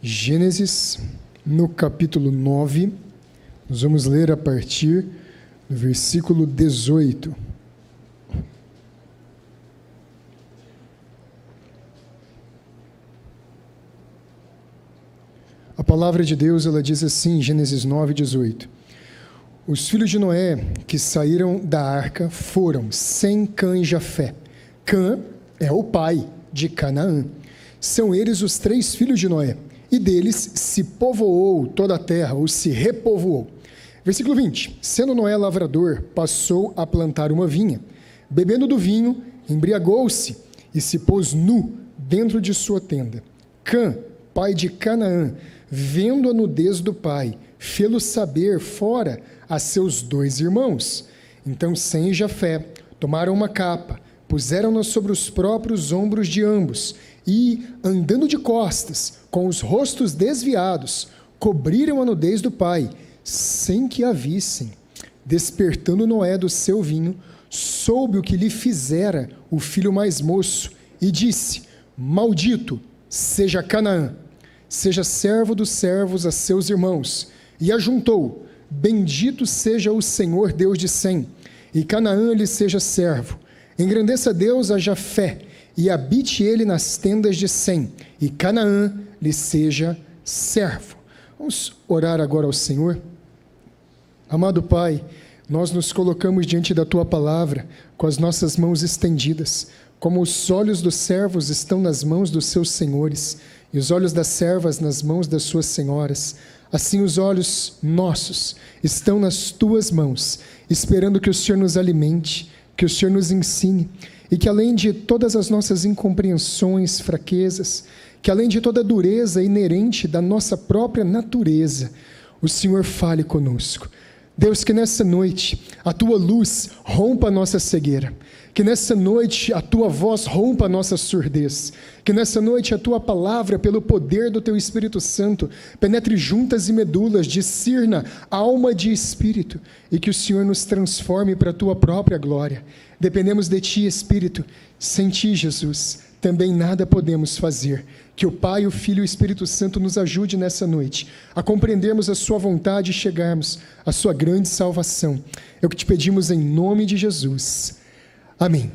Gênesis, no capítulo 9, nós vamos ler a partir do versículo 18. A palavra de Deus, ela diz assim, Gênesis 9, 18. Os filhos de Noé que saíram da arca foram Sem, Cã e Jafé. Cã é o pai de Canaã. São eles os 3 filhos de Noé. E deles se povoou toda a terra, ou se repovoou. Versículo 20. Sendo Noé lavrador, passou a plantar uma vinha. Bebendo do vinho, embriagou-se e se pôs nu dentro de sua tenda. Cã, pai de Canaã, vendo a nudez do pai, fê-lo saber fora a seus 2 irmãos. Então Sem e Jafé tomaram uma capa, puseram-na sobre os próprios ombros de ambos, e, andando de costas, com os rostos desviados, cobriram a nudez do pai, sem que a vissem. Despertando Noé do seu vinho, soube o que lhe fizera o filho mais moço, e disse: Maldito seja Canaã, seja servo dos servos a seus irmãos. E ajuntou: Bendito seja o Senhor Deus de Sem, e Canaã lhe seja servo. Engrandeça Deus a Jafé, e habite ele nas tendas de Sem, e Canaã lhe seja servo. Vamos orar agora ao Senhor. Amado Pai, nós nos colocamos diante da Tua palavra, com as nossas mãos estendidas, como os olhos dos servos estão nas mãos dos seus senhores, e os olhos das servas nas mãos das suas senhoras, assim os olhos nossos estão nas Tuas mãos, esperando que o Senhor nos alimente, que o Senhor nos ensine, e que além de todas as nossas incompreensões, fraquezas, que além de toda a dureza inerente da nossa própria natureza, o Senhor fale conosco. Deus, que nessa noite a Tua luz rompa a nossa cegueira, que nessa noite a Tua voz rompa a nossa surdez, que nessa noite a Tua palavra, pelo poder do Teu Espírito Santo, penetre juntas e medulas, discirna alma de espírito, e que o Senhor nos transforme para a Tua própria glória. Dependemos de Ti, Espírito. Sem Ti, Jesus, também nada podemos fazer. Que o Pai, o Filho e o Espírito Santo nos ajude nessa noite a compreendermos a Sua vontade e chegarmos à Sua grande salvação. É o que te pedimos em nome de Jesus. Amém.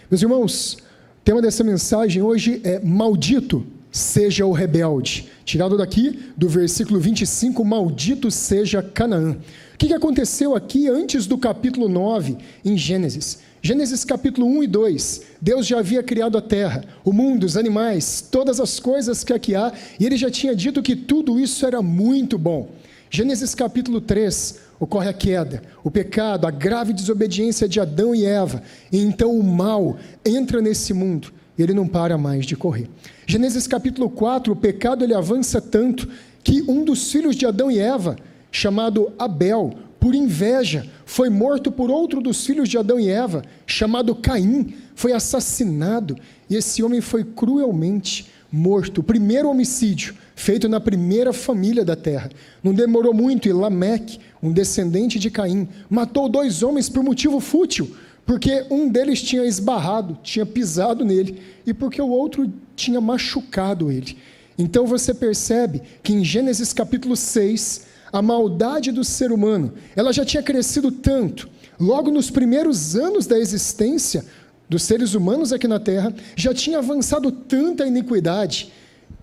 Meus irmãos, o tema dessa mensagem hoje é Maldito seja o rebelde. Tirado daqui do versículo 25, Maldito seja Canaã. O que aconteceu aqui antes do capítulo 9 em Gênesis? Gênesis capítulo 1 e 2, Deus já havia criado a terra, o mundo, os animais, todas as coisas que aqui há, e Ele já tinha dito que tudo isso era muito bom. Gênesis capítulo 3, ocorre a queda, o pecado, a grave desobediência de Adão e Eva, e então o mal entra nesse mundo, e ele não para mais de correr. Gênesis capítulo 4, o pecado ele avança tanto, que um dos filhos de Adão e Eva, chamado Abel, por inveja, foi morto por outro dos filhos de Adão e Eva, chamado Caim, foi assassinado, e esse homem foi cruelmente morto. O primeiro homicídio, feito na primeira família da terra. Não demorou muito, e Lameque, um descendente de Caim, matou 2 homens por motivo fútil, porque um deles tinha esbarrado, tinha pisado nele, e porque o outro tinha machucado ele. Então você percebe que em Gênesis capítulo 6, a maldade do ser humano, ela já tinha crescido tanto, logo nos primeiros anos da existência dos seres humanos aqui na Terra, já tinha avançado tanta iniquidade,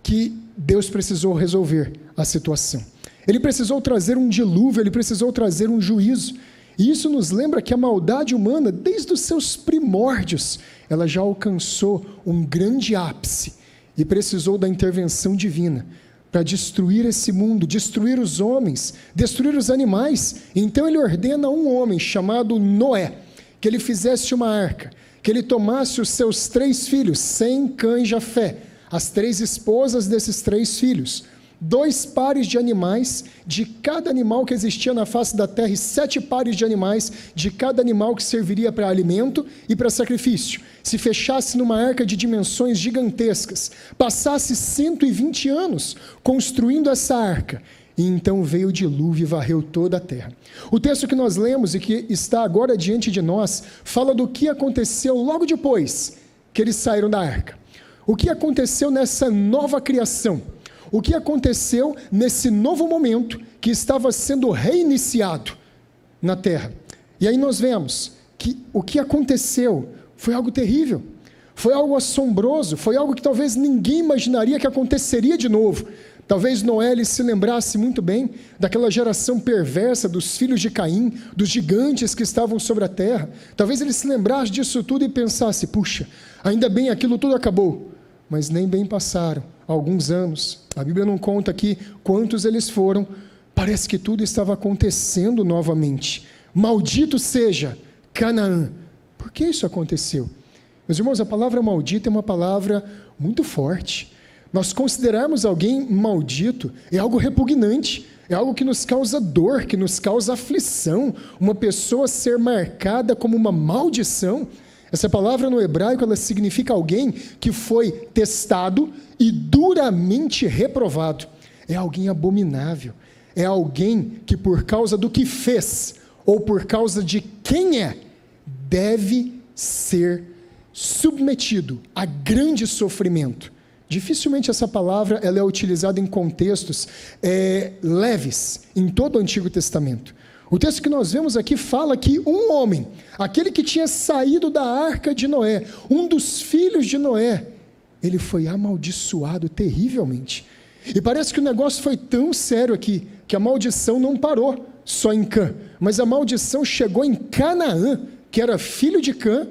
que Deus precisou resolver a situação. Ele precisou trazer um dilúvio, ele precisou trazer um juízo, e isso nos lembra que a maldade humana, desde os seus primórdios, ela já alcançou um grande ápice, e precisou da intervenção divina, para destruir esse mundo, destruir os homens, destruir os animais. Então ele ordena a um homem chamado Noé, que ele fizesse uma arca, que ele tomasse os seus 3 filhos, Sem, Cã e Jafé, as 3 esposas desses 3 filhos, 2 pares de animais, de cada animal que existia na face da terra, e 7 pares de animais, de cada animal que serviria para alimento e para sacrifício. Se fechasse numa arca de dimensões gigantescas, passasse 120 anos construindo essa arca, e então veio o dilúvio e varreu toda a terra. O texto que nós lemos e que está agora diante de nós, fala do que aconteceu logo depois que eles saíram da arca. O que aconteceu nessa nova criação? o que aconteceu nesse novo momento que estava sendo reiniciado na terra. E aí nós vemos que o que aconteceu foi algo terrível, foi algo assombroso, foi algo que talvez ninguém imaginaria que aconteceria de novo. Talvez Noé ele se lembrasse muito bem daquela geração perversa dos filhos de Caim, dos gigantes que estavam sobre a terra. Talvez ele se lembrasse disso tudo e pensasse, puxa, ainda bem aquilo tudo acabou. Mas nem bem passaram alguns anos. A Bíblia não conta aqui quantos eles foram. Parece que tudo estava acontecendo novamente. Maldito seja Canaã. Por que isso aconteceu? Meus irmãos, a palavra maldita é uma palavra muito forte. Nós considerarmos alguém maldito é algo repugnante, é algo que nos causa dor, que nos causa aflição. Uma pessoa ser marcada como uma maldição. Essa palavra no hebraico, ela significa alguém que foi testado e duramente reprovado. É alguém abominável. É alguém que por causa do que fez, ou por causa de quem é, deve ser submetido a grande sofrimento. Dificilmente essa palavra ela é utilizada em contextos leves, em todo o Antigo Testamento. O texto que nós vemos aqui fala que um homem, aquele que tinha saído da arca de Noé, um dos filhos de Noé, ele foi amaldiçoado terrivelmente. E parece que o negócio foi tão sério aqui, que a maldição não parou só em Cã, mas a maldição chegou em Canaã, que era filho de Cã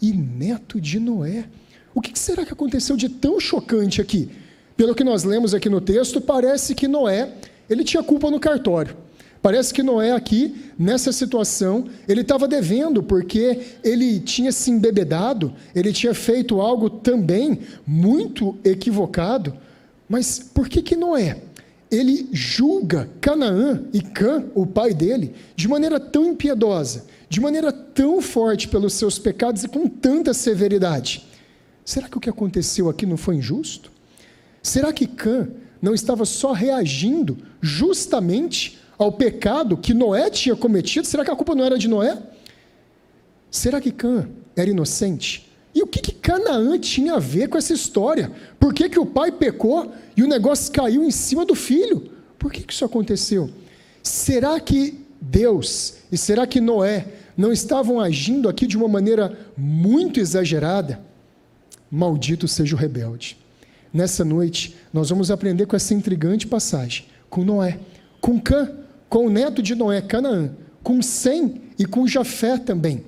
e neto de Noé. O que será que aconteceu de tão chocante aqui? Pelo que nós lemos aqui no texto, parece que Noé, ele tinha culpa no cartório. Parece que Noé aqui, nessa situação, ele estava devendo, porque ele tinha se embebedado, ele tinha feito algo também muito equivocado. Mas por que Noé, ele julga Canaã e Cã, o pai dele, de maneira tão impiedosa, de maneira tão forte pelos seus pecados e com tanta severidade? Será que o que aconteceu aqui não foi injusto? Será que Cã não estava só reagindo justamente ao pecado que Noé tinha cometido? Será que a culpa não era de Noé? Será que Cã era inocente? E o que Canaã tinha a ver com essa história? Por que o pai pecou e o negócio caiu em cima do filho? Por que isso aconteceu? Será que Deus e será que Noé não estavam agindo aqui de uma maneira muito exagerada? Maldito seja o rebelde. Nessa noite, nós vamos aprender com essa intrigante passagem, com Noé, com Cã, com o neto de Noé, Canaã, com Sem e com Jafé também. O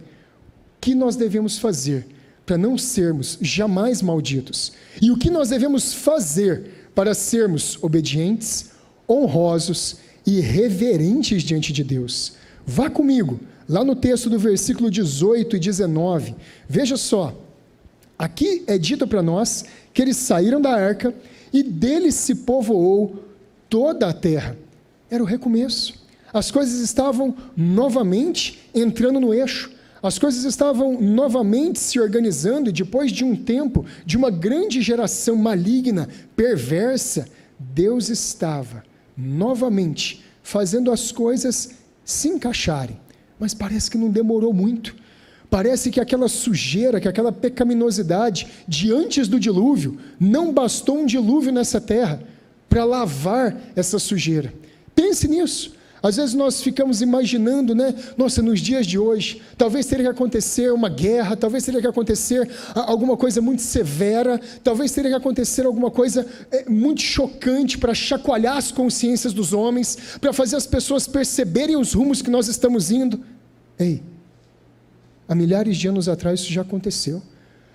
que nós devemos fazer para não sermos jamais malditos? E o que nós devemos fazer para sermos obedientes, honrosos e reverentes diante de Deus? Vá comigo, lá no texto do versículo 18 e 19, veja só. Aqui é dito para nós que eles saíram da arca e dele se povoou toda a terra. Era o recomeço. As coisas estavam novamente entrando no eixo. As coisas estavam novamente se organizando e depois de um tempo, de uma grande geração maligna, perversa, Deus estava novamente fazendo as coisas se encaixarem. Mas parece que não demorou muito. Parece que aquela sujeira, que aquela pecaminosidade de antes do dilúvio, não bastou um dilúvio nessa terra para lavar essa sujeira. Pense nisso. Às vezes nós ficamos imaginando, nossa, nos dias de hoje, talvez teria que acontecer uma guerra, talvez teria que acontecer alguma coisa muito severa, talvez teria que acontecer alguma coisa muito chocante para chacoalhar as consciências dos homens, para fazer as pessoas perceberem os rumos que nós estamos indo. Ei, há milhares de anos atrás isso já aconteceu.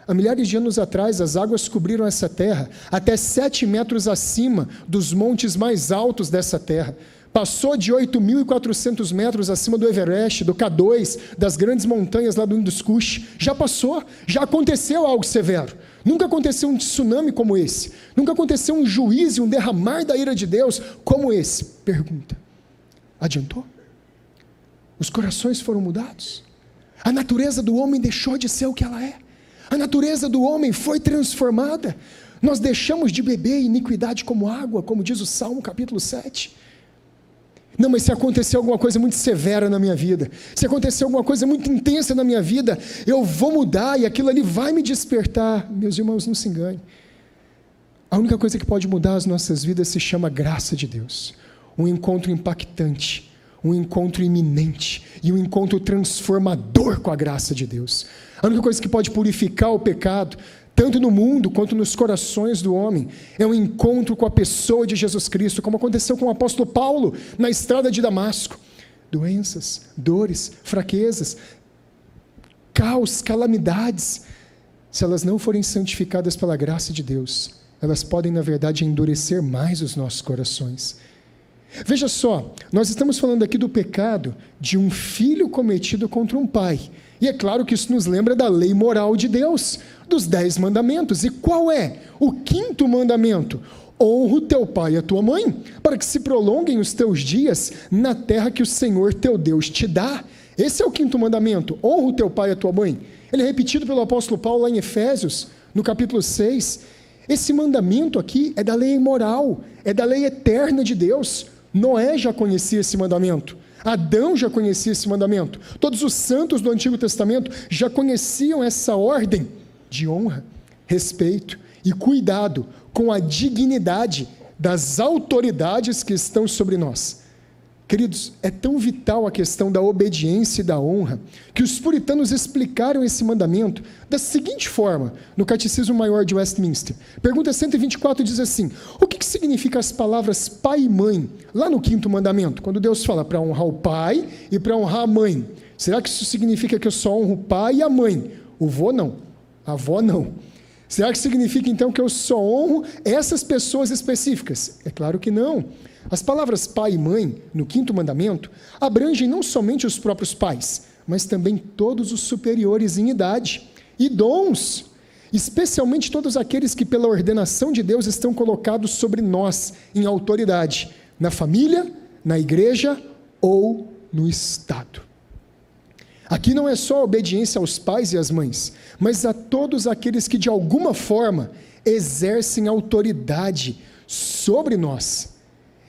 Há milhares de anos atrás as águas cobriram essa terra até 7 metros acima dos montes mais altos dessa terra. Passou de 8.400 metros acima do Everest, do K2, das grandes montanhas lá do Indus Kush. Já passou, já aconteceu algo severo. Nunca aconteceu um tsunami como esse. Nunca aconteceu um juízo, um derramar da ira de Deus como esse. Pergunta, adiantou? Os corações foram mudados? A natureza do homem deixou de ser o que ela é. A natureza do homem foi transformada. Nós deixamos de beber iniquidade como água, como diz o Salmo capítulo 7. Não, mas se acontecer alguma coisa muito severa na minha vida, se acontecer alguma coisa muito intensa na minha vida, eu vou mudar e aquilo ali vai me despertar. Meus irmãos, não se engane. A única coisa que pode mudar as nossas vidas se chama graça de Deus. Um encontro impactante, um encontro iminente e um encontro transformador com a graça de Deus. A única coisa que pode purificar o pecado, tanto no mundo quanto nos corações do homem, é um encontro com a pessoa de Jesus Cristo, como aconteceu com o apóstolo Paulo na estrada de Damasco. Doenças, dores, fraquezas, caos, calamidades, se elas não forem santificadas pela graça de Deus, elas podem, na verdade, endurecer mais os nossos corações. Veja só, nós estamos falando aqui do pecado de um filho cometido contra um pai. E é claro que isso nos lembra da lei moral de Deus, dos 10 mandamentos. E qual é o 5º mandamento? Honra o teu pai e a tua mãe, para que se prolonguem os teus dias na terra que o Senhor teu Deus te dá. Esse é o 5º mandamento, honra o teu pai e a tua mãe. Ele é repetido pelo apóstolo Paulo lá em Efésios, no capítulo 6. Esse mandamento aqui é da lei moral, é da lei eterna de Deus. Noé já conhecia esse mandamento, Adão já conhecia esse mandamento, todos os santos do Antigo Testamento já conheciam essa ordem de honra, respeito e cuidado com a dignidade das autoridades que estão sobre nós. Queridos, é tão vital a questão da obediência e da honra, que os puritanos explicaram esse mandamento da seguinte forma, no Catecismo Maior de Westminster. Pergunta 124 diz assim: o que significa as palavras pai e mãe, lá no 5º mandamento, quando Deus fala para honrar o pai e para honrar a mãe? Será que isso significa que eu só honro o pai e a mãe? O vô não, a avó não. Será que significa então que eu só honro essas pessoas específicas? É claro que não. As palavras pai e mãe, no 5º mandamento, abrangem não somente os próprios pais, mas também todos os superiores em idade e dons, especialmente todos aqueles que pela ordenação de Deus estão colocados sobre nós em autoridade, na família, na igreja ou no Estado. Aqui não é só a obediência aos pais e às mães, mas a todos aqueles que de alguma forma exercem autoridade sobre nós.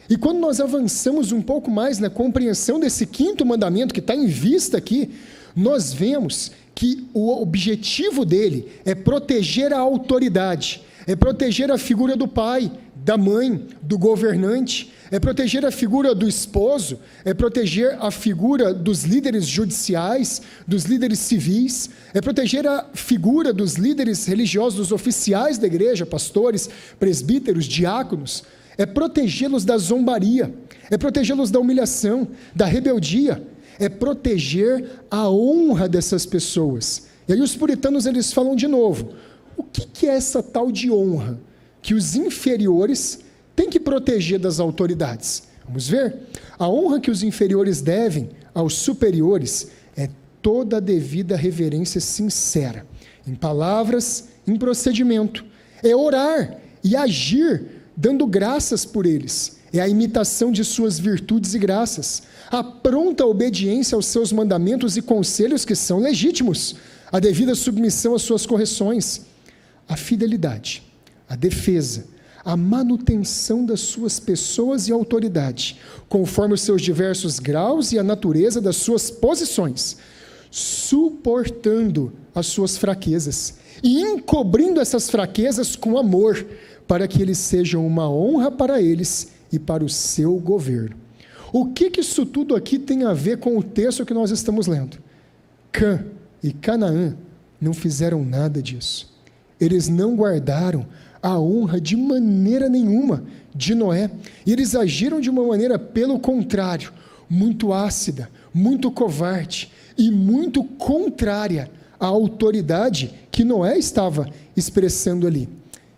E quando nós avançamos um pouco mais na compreensão desse 5º mandamento que está em vista aqui, nós vemos que o objetivo dele é proteger a autoridade, é proteger a figura do pai, da mãe, do governante, é proteger a figura do esposo, é proteger a figura dos líderes judiciais, dos líderes civis, é proteger a figura dos líderes religiosos, dos oficiais da igreja, pastores, presbíteros, diáconos, é protegê-los da zombaria, é protegê-los da humilhação, da rebeldia, é proteger a honra dessas pessoas. E aí os puritanos eles falam de novo, o que é essa tal de honra que os inferiores têm que proteger das autoridades? Vamos ver? A honra que os inferiores devem aos superiores é toda a devida reverência sincera, em palavras, em procedimento, é orar e agir dando graças por eles, é a imitação de suas virtudes e graças, a pronta obediência aos seus mandamentos e conselhos que são legítimos, a devida submissão às suas correções, a fidelidade, a defesa, a manutenção das suas pessoas e autoridade, conforme os seus diversos graus e a natureza das suas posições, suportando as suas fraquezas e encobrindo essas fraquezas com amor, para que eles sejam uma honra para eles e para o seu governo. O que isso tudo aqui tem a ver com o texto que nós estamos lendo? Cã e Canaã não fizeram nada disso. Eles não guardaram a honra de maneira nenhuma de Noé. E eles agiram de uma maneira, pelo contrário, muito ácida, muito covarde e muito contrária à autoridade que Noé estava expressando ali.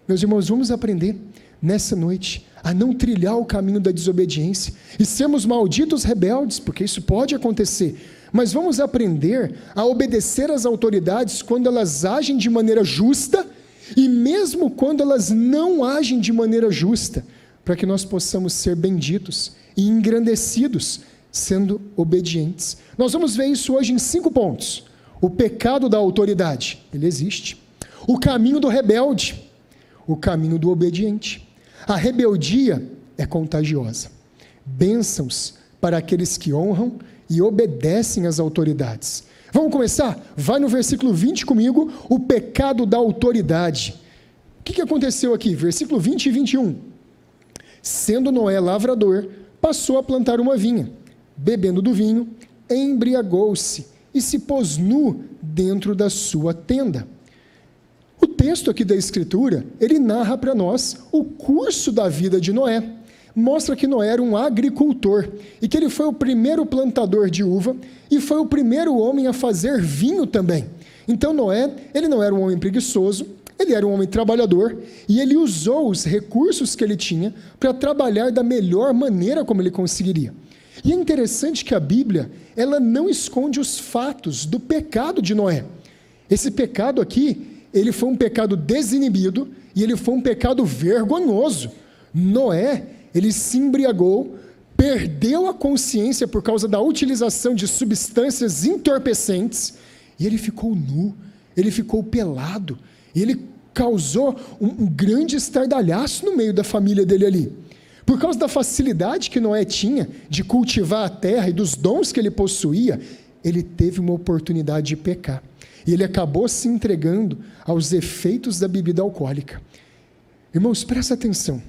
Meus irmãos, vamos aprender nessa noite a não trilhar o caminho da desobediência e sermos malditos rebeldes, porque isso pode acontecer, mas vamos aprender a obedecer às autoridades quando elas agem de maneira justa e mesmo quando elas não agem de maneira justa, para que nós possamos ser benditos e engrandecidos sendo obedientes. Nós vamos ver isso hoje em 5 pontos. O pecado da autoridade, ele existe. O caminho do rebelde, o caminho do obediente. A rebeldia é contagiosa. Bênçãos para aqueles que honram e obedecem às autoridades. Vamos começar? Vai no versículo 20 comigo, o pecado da autoridade. que aconteceu aqui? Versículo 20 e 21. Sendo Noé lavrador, passou a plantar uma vinha. Bebendo do vinho, embriagou-se e se pôs nu dentro da sua tenda. O texto aqui da Escritura, ele narra para nós o curso da vida de Noé. Mostra que Noé era um agricultor e que ele foi o primeiro plantador de uva e foi o primeiro homem a fazer vinho também. Então Noé, ele não era um homem preguiçoso, ele era um homem trabalhador e ele usou os recursos que ele tinha para trabalhar da melhor maneira como ele conseguiria. E é interessante que a Bíblia, ela não esconde os fatos do pecado de Noé. Esse pecado aqui, ele foi um pecado desinibido e ele foi um pecado vergonhoso. Noé, ele se embriagou, perdeu a consciência por causa da utilização de substâncias entorpecentes e ele ficou nu, ele ficou pelado e ele causou um grande estardalhaço no meio da família dele ali. Por causa da facilidade que Noé tinha de cultivar a terra e dos dons que ele possuía, ele teve uma oportunidade de pecar. E ele acabou se entregando aos efeitos da bebida alcoólica. Irmãos, presta atenção.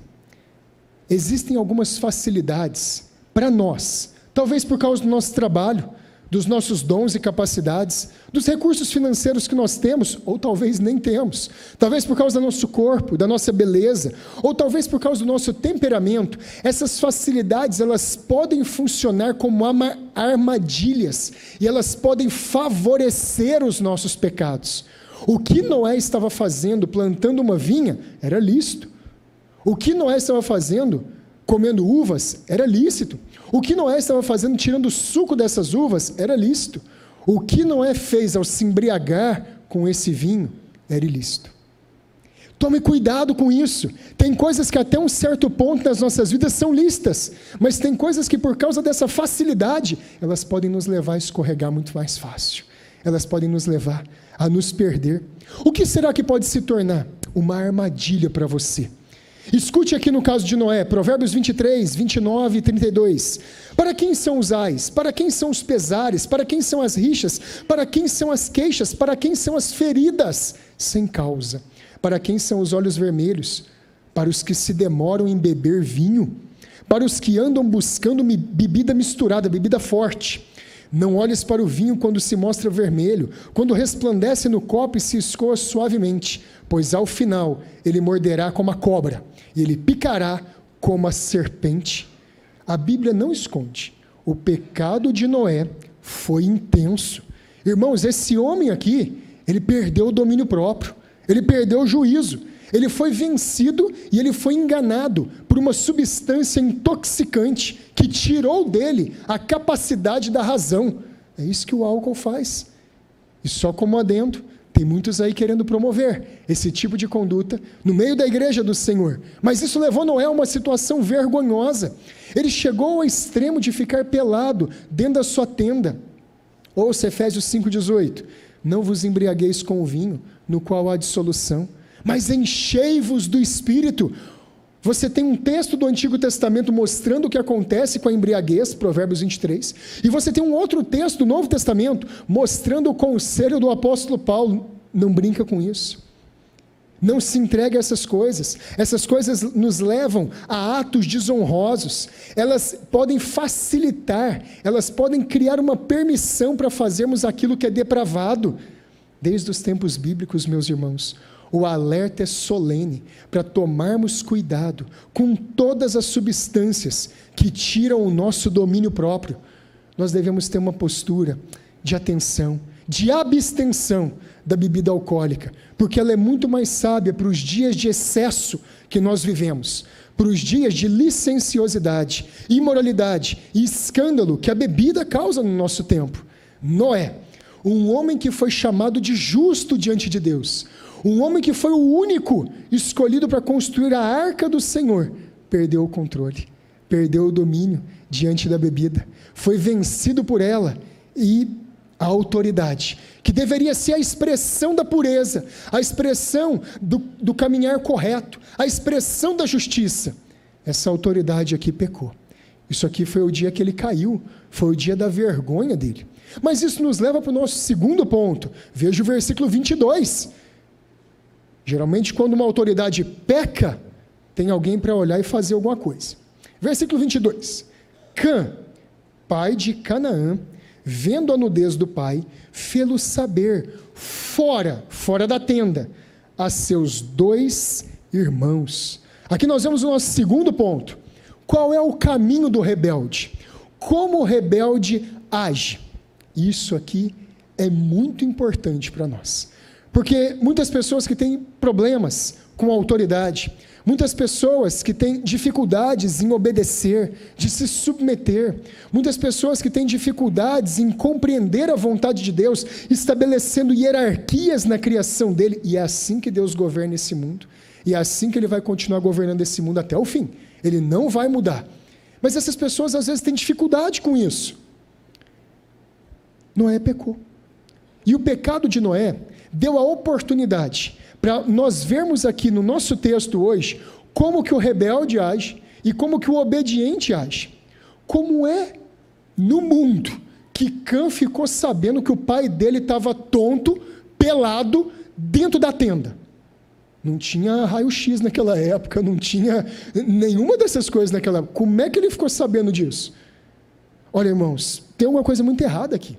Existem algumas facilidades para nós, talvez por causa do nosso trabalho, dos nossos dons e capacidades, dos recursos financeiros que nós temos, ou talvez nem temos, talvez por causa do nosso corpo, da nossa beleza, ou talvez por causa do nosso temperamento. Essas facilidades, elas podem funcionar como armadilhas, e elas podem favorecer os nossos pecados. O que Noé estava fazendo, plantando uma vinha, era lícito. O que Noé estava fazendo, comendo uvas, era lícito. O que Noé estava fazendo, tirando o suco dessas uvas, era lícito. O que Noé fez ao se embriagar com esse vinho, era ilícito. Tome cuidado com isso. Tem coisas que até um certo ponto nas nossas vidas são lícitas, mas tem coisas que por causa dessa facilidade, elas podem nos levar a escorregar muito mais fácil. Elas podem nos levar a nos perder. O que será que pode se tornar uma armadilha para você? Escute aqui no caso de Noé, Provérbios 23, 29 e 32. Para quem são os ais? Para quem são os pesares? Para quem são as rixas? Para quem são as queixas? Para quem são as feridas? Sem causa. Para quem são os olhos vermelhos? Para os que se demoram em beber vinho? Para os que andam buscando bebida misturada, bebida forte? Não olhes para o vinho quando se mostra vermelho, quando resplandece no copo e se escoa suavemente, pois ao final ele morderá como a cobra, e ele picará como a serpente. A Bíblia não esconde. O pecado de Noé foi intenso. Irmãos, esse homem aqui, ele perdeu o domínio próprio, ele perdeu o juízo, ele foi vencido e ele foi enganado por uma substância intoxicante que tirou dele a capacidade da razão. É isso que o álcool faz. E só como adendo, tem muitos aí querendo promover esse tipo de conduta no meio da igreja do Senhor. Mas isso levou Noé a uma situação vergonhosa. Ele chegou ao extremo de ficar pelado dentro da sua tenda. Ouça Efésios 5,18. Não vos embriagueis com o vinho, no qual há dissolução, mas enchei-vos do Espírito. Você tem um texto do Antigo Testamento mostrando o que acontece com a embriaguez, Provérbios 23, e você tem um outro texto do Novo Testamento mostrando o conselho do apóstolo Paulo. Não brinca com isso. Não se entregue a essas coisas nos levam a atos desonrosos, elas podem facilitar, elas podem criar uma permissão para fazermos aquilo que é depravado. Desde os tempos bíblicos, meus irmãos, o alerta é solene para tomarmos cuidado com todas as substâncias que tiram o nosso domínio próprio. Nós devemos ter uma postura de atenção, de abstenção da bebida alcoólica, porque ela é muito mais sábia para os dias de excesso que nós vivemos, para os dias de licenciosidade, imoralidade e escândalo que a bebida causa no nosso tempo. Noé, um homem que foi chamado de justo diante de Deus, um homem que foi o único escolhido para construir a arca do Senhor, perdeu o controle, perdeu o domínio diante da bebida, foi vencido por ela, e a autoridade, que deveria ser a expressão da pureza, a expressão do caminhar correto, a expressão da justiça, essa autoridade aqui pecou. Isso aqui foi o dia que ele caiu, foi o dia da vergonha dele. Mas isso nos leva para o nosso segundo ponto. Veja o versículo 22. Geralmente, quando uma autoridade peca, tem alguém para olhar e fazer alguma coisa. Versículo 22. Cã, pai de Canaã, vendo a nudez do pai, fê-lo saber fora da tenda, a seus 2 irmãos. Aqui nós vemos o nosso segundo ponto. Qual é o caminho do rebelde? Como o rebelde age? Isso aqui é muito importante para nós. Porque muitas pessoas que têm problemas com a autoridade, muitas pessoas que têm dificuldades em obedecer, de se submeter, muitas pessoas que têm dificuldades em compreender a vontade de Deus, estabelecendo hierarquias na criação dele, e é assim que Deus governa esse mundo, e é assim que ele vai continuar governando esse mundo até o fim, ele não vai mudar. Mas essas pessoas às vezes têm dificuldade com isso. Noé pecou, e o pecado de Noé deu a oportunidade para nós vermos aqui no nosso texto hoje, como que o rebelde age e como que o obediente age. Como é no mundo que Cã ficou sabendo que o pai dele estava tonto, pelado, dentro da tenda? Não tinha raio-x naquela época, não tinha nenhuma dessas coisas naquela época. Como é que ele ficou sabendo disso? Olha, irmãos, tem uma coisa muito errada aqui.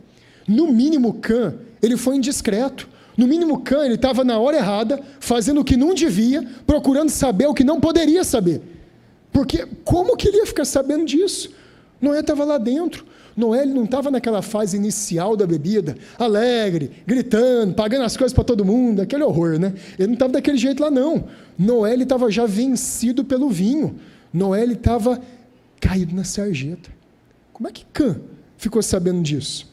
No mínimo, Cã, ele foi indiscreto. No mínimo, Cã, ele estava na hora errada, fazendo o que não devia, procurando saber o que não poderia saber. Porque como que ele ia ficar sabendo disso? Noé estava lá dentro. Noé ele não estava naquela fase inicial da bebida, alegre, gritando, pagando as coisas para todo mundo, aquele horror, né? Ele não estava daquele jeito lá, não. Noé ele estava já vencido pelo vinho. Noé ele estava caído na sarjeta. Como é que Cã ficou sabendo disso?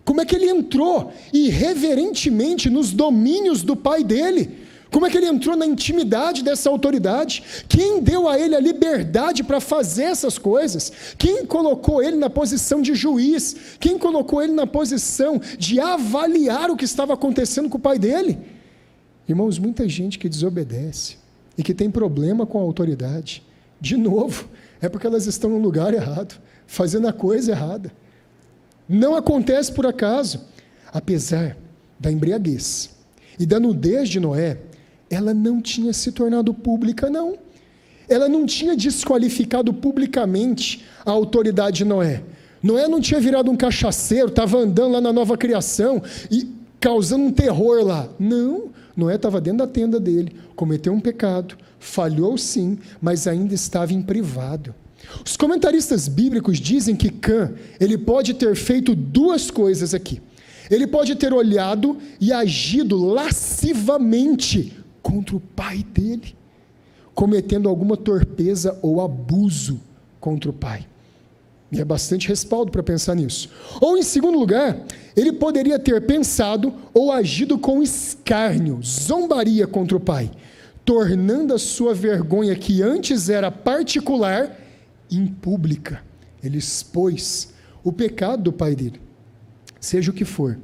Como é que ele entrou irreverentemente nos domínios do pai dele? Como é que ele entrou na intimidade dessa autoridade? Quem deu a ele a liberdade para fazer essas coisas? Quem colocou ele na posição de juiz? Quem colocou ele na posição de avaliar o que estava acontecendo com o pai dele? Irmãos, muita gente que desobedece e que tem problema com a autoridade, de novo, é porque elas estão no lugar errado, fazendo a coisa errada. Não acontece por acaso. Apesar da embriaguez e da nudez de Noé, ela não tinha se tornado pública, não. Ela não tinha desqualificado publicamente a autoridade de Noé. Noé não tinha virado um cachaceiro, estava andando lá na nova criação e causando um terror lá. Não, Noé estava dentro da tenda dele, cometeu um pecado, falhou sim, mas ainda estava em privado. Os comentaristas bíblicos dizem que Cã, ele pode ter feito 2 coisas aqui. Ele pode ter olhado e agido lascivamente contra o pai dele, cometendo alguma torpeza ou abuso contra o pai. E é bastante respaldo para pensar nisso. Ou, em segundo lugar, ele poderia ter pensado ou agido com escárnio, zombaria contra o pai, tornando a sua vergonha, que antes era particular, em pública. Ele expôs o pecado do pai dele. Seja o que for,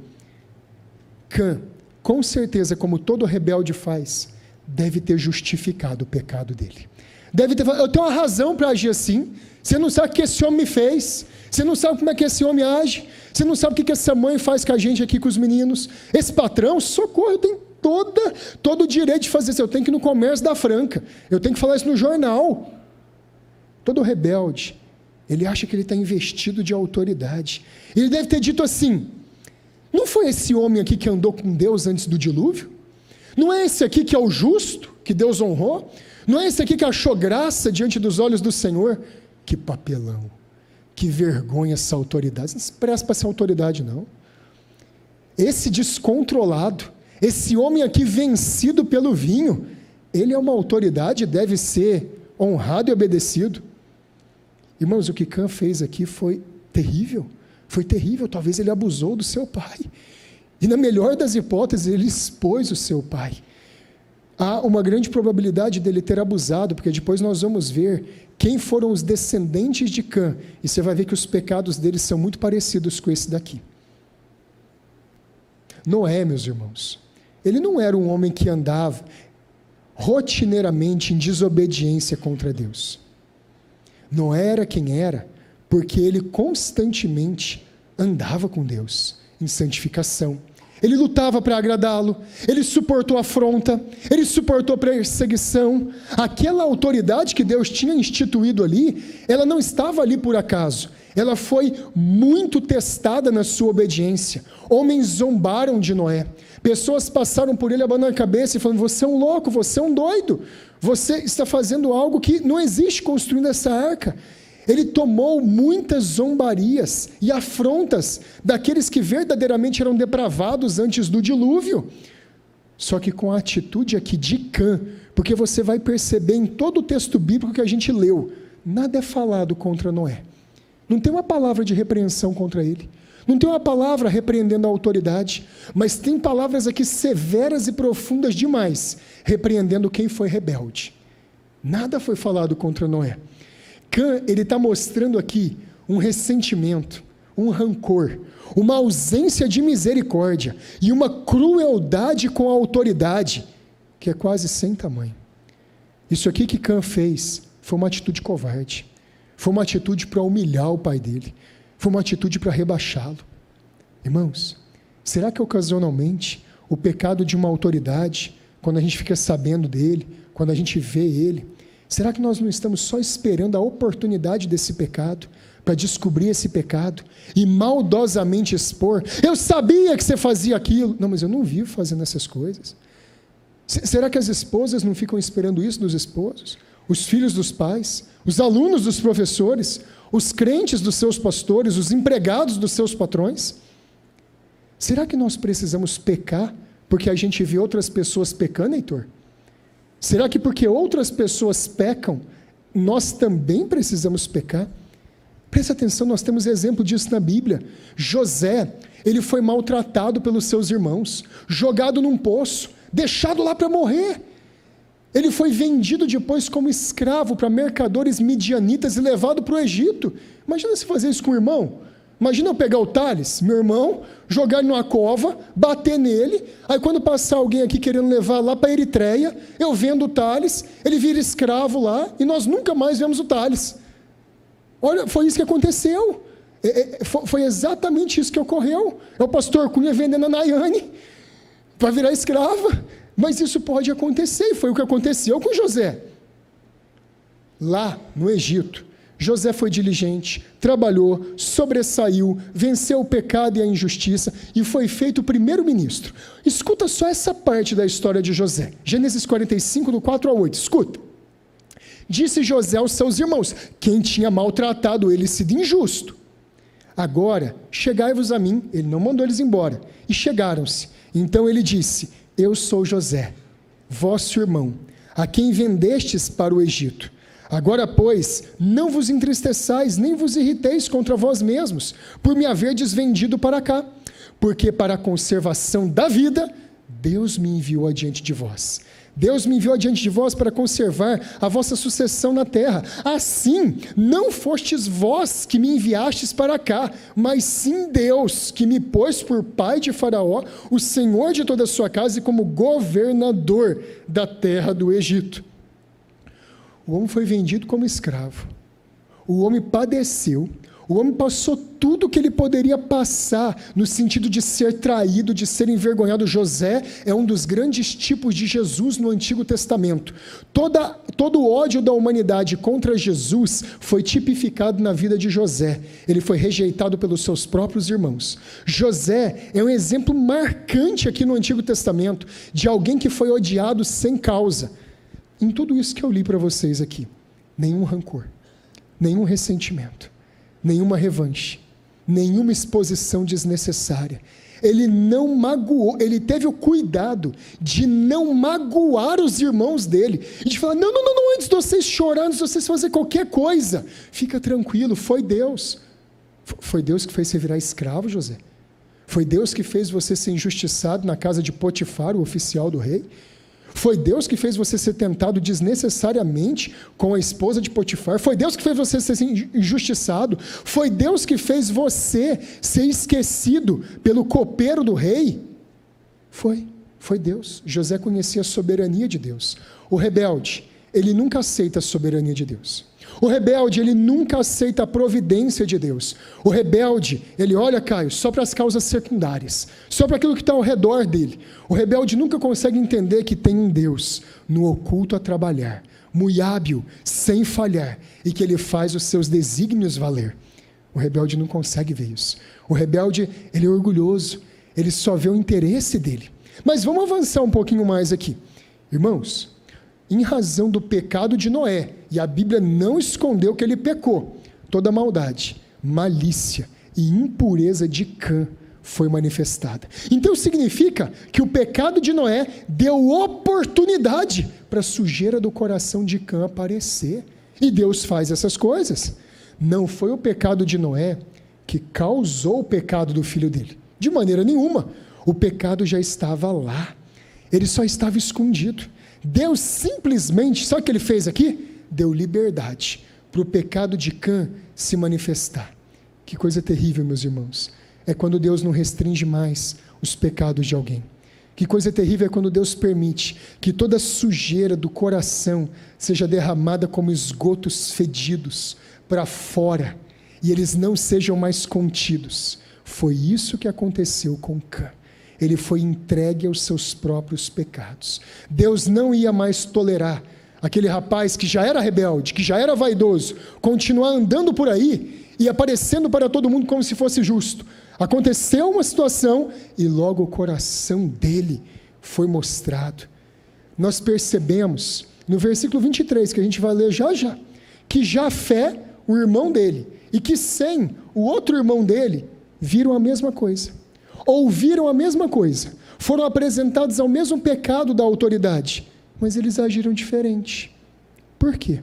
Cã, com certeza, como todo rebelde faz, deve ter justificado o pecado dele. Deve ter falado, eu tenho uma razão para agir assim. Você não sabe o que esse homem me fez. Você não sabe como é que esse homem age. Você não sabe o que essa mãe faz com a gente aqui, com os meninos. Esse patrão, socorro, eu tenho todo o direito de fazer isso. Eu tenho que ir no comércio da Franca. Eu tenho que falar isso no jornal. Todo rebelde, ele acha que ele está investido de autoridade. Ele deve ter dito assim, não foi esse homem aqui que andou com Deus antes do dilúvio? Não é esse aqui que é o justo, que Deus honrou? Não é esse aqui que achou graça diante dos olhos do Senhor? Que papelão, que vergonha essa autoridade. Não se presta para essa autoridade, não. Esse descontrolado, esse homem aqui vencido pelo vinho, ele é uma autoridade e deve ser honrado e obedecido. Irmãos, o que Cã fez aqui foi terrível. Foi terrível, talvez ele abusou do seu pai. E na melhor das hipóteses, ele expôs o seu pai. Há uma grande probabilidade dele ter abusado, porque depois nós vamos ver quem foram os descendentes de Cã, e você vai ver que os pecados deles são muito parecidos com esse daqui. Noé, meus irmãos, ele não era um homem que andava rotineiramente em desobediência contra Deus. Noé era quem era, porque ele constantemente andava com Deus, em santificação. ele lutava para agradá-lo, ele suportou a afronta, ele suportou perseguição. Aquela autoridade que Deus tinha instituído ali, ela não estava ali por acaso, ela foi muito testada na sua obediência. Homens zombaram de Noé, pessoas passaram por ele abanando a cabeça e falando: você é um louco, você é um doido, você está fazendo algo que não existe construindo essa arca. Ele tomou muitas zombarias e afrontas daqueles que verdadeiramente eram depravados antes do dilúvio. Só que com a atitude aqui de Cã, porque você vai perceber em todo o texto bíblico que a gente leu, nada é falado contra Noé. Não tem uma palavra de repreensão contra ele. Não tem uma palavra repreendendo a autoridade, mas tem palavras aqui severas e profundas demais, repreendendo quem foi rebelde. Nada foi falado contra Noé. Cã, ele está mostrando aqui um ressentimento, um rancor, uma ausência de misericórdia e uma crueldade com a autoridade que é quase sem tamanho. Isso aqui que Cã fez foi uma atitude covarde, foi uma atitude para humilhar o pai dele, foi uma atitude para rebaixá-lo. Irmãos, será que ocasionalmente o pecado de uma autoridade, quando a gente fica sabendo dele, quando a gente vê ele, será que nós não estamos só esperando a oportunidade desse pecado, para descobrir esse pecado, e maldosamente expor? Eu sabia que você fazia aquilo. Não, mas eu não vivo fazendo essas coisas. Será que as esposas não ficam esperando isso dos esposos? Os filhos dos pais? Os alunos dos professores? Os crentes dos seus pastores? Os empregados dos seus patrões? Será que nós precisamos pecar, porque a gente vê outras pessoas pecando, Heitor? Será que porque outras pessoas pecam, nós também precisamos pecar? Presta atenção, nós temos exemplo disso na Bíblia. José, ele foi maltratado pelos seus irmãos, jogado num poço, deixado lá para morrer. Ele foi vendido depois como escravo para mercadores midianitas e levado para o Egito. Imagina se fazer isso com o irmão. Imagina eu pegar o Thales, meu irmão, jogar ele numa cova, bater nele, aí quando passar alguém aqui querendo levar lá para a Eritreia, eu vendo o Thales, ele vira escravo lá, e nós nunca mais vemos o Thales. Olha, foi isso que aconteceu. Foi exatamente isso que ocorreu. É o pastor Cunha vendendo a Nayane para virar escrava. Mas isso pode acontecer, e foi o que aconteceu com José. Lá no Egito, José foi diligente, trabalhou, sobressaiu, venceu o pecado e a injustiça e foi feito primeiro-ministro. Escuta só essa parte da história de José. Gênesis 45, do 4 ao 8. Escuta. Disse José aos seus irmãos, quem tinha maltratado ele sido injusto: agora, chegai-vos a mim. Ele não mandou eles embora. E chegaram-se. Então ele disse: eu sou José, vosso irmão, a quem vendestes para o Egito. Agora, pois, não vos entristeçais, nem vos irriteis contra vós mesmos, por me haverdes vendido para cá, porque para a conservação da vida, Deus me enviou adiante de vós. Deus me enviou adiante de vós para conservar a vossa sucessão na terra. Assim, não fostes vós que me enviastes para cá, mas sim Deus, que me pôs por pai de Faraó, o senhor de toda a sua casa e como governador da terra do Egito. O homem foi vendido como escravo, o homem padeceu, o homem passou tudo o que ele poderia passar, no sentido de ser traído, de ser envergonhado. José é um dos grandes tipos de Jesus no Antigo Testamento. Todo o ódio da humanidade contra Jesus foi tipificado na vida de José. Ele foi rejeitado pelos seus próprios irmãos. José é um exemplo marcante aqui no Antigo Testamento, de alguém que foi odiado sem causa. Em tudo isso que eu li para vocês aqui, nenhum rancor, nenhum ressentimento, nenhuma revanche, nenhuma exposição desnecessária. Ele não magoou, ele teve o cuidado de não magoar os irmãos dele, e de falar, não, antes de vocês chorarem, antes de vocês fazerem qualquer coisa, fica tranquilo, foi Deus. Foi Deus que fez você virar escravo, José? Foi Deus que fez você ser injustiçado na casa de Potifar, o oficial do rei? Foi Deus que fez você ser tentado desnecessariamente com a esposa de Potifar? Foi Deus que fez você ser injustiçado? Foi Deus que fez você ser esquecido pelo copeiro do rei? Foi Deus. José conhecia a soberania de Deus. O rebelde, ele nunca aceita a soberania de Deus. O rebelde, ele nunca aceita a providência de Deus. O rebelde, ele olha, Caio, só para as causas secundárias, só para aquilo que está ao redor dele. O rebelde nunca consegue entender que tem um Deus no oculto a trabalhar, muito hábil, sem falhar, e que ele faz os seus desígnios valer. O rebelde não consegue ver isso. O rebelde, ele é orgulhoso, ele só vê o interesse dele. Mas vamos avançar um pouquinho mais aqui. Irmãos, em razão do pecado de Noé, e a Bíblia não escondeu que ele pecou, toda maldade, malícia e impureza de Cã foi manifestada. Então significa que o pecado de Noé deu oportunidade para a sujeira do coração de Cã aparecer. E Deus faz essas coisas. Não foi o pecado de Noé que causou o pecado do filho dele. De maneira nenhuma. O pecado já estava lá. Ele só estava escondido. Deus simplesmente, sabe o que ele fez aqui? Deu liberdade para o pecado de Cã se manifestar. Que coisa terrível, meus irmãos. É quando Deus não restringe mais os pecados de alguém. Que coisa terrível é quando Deus permite que toda a sujeira do coração seja derramada como esgotos fedidos para fora e eles não sejam mais contidos. Foi isso que aconteceu com Cã. Ele foi entregue aos seus próprios pecados. Deus não ia mais tolerar aquele rapaz que já era rebelde, que já era vaidoso, continuar andando por aí e aparecendo para todo mundo como se fosse justo. Aconteceu uma situação e logo o coração dele foi mostrado. Nós percebemos no versículo 23, que a gente vai ler já já, que Jafé, o irmão dele, e que Sem, o outro irmão dele, viram a mesma coisa. Ouviram a mesma coisa. Foram apresentados ao mesmo pecado da autoridade, mas eles agiram diferente. Por quê?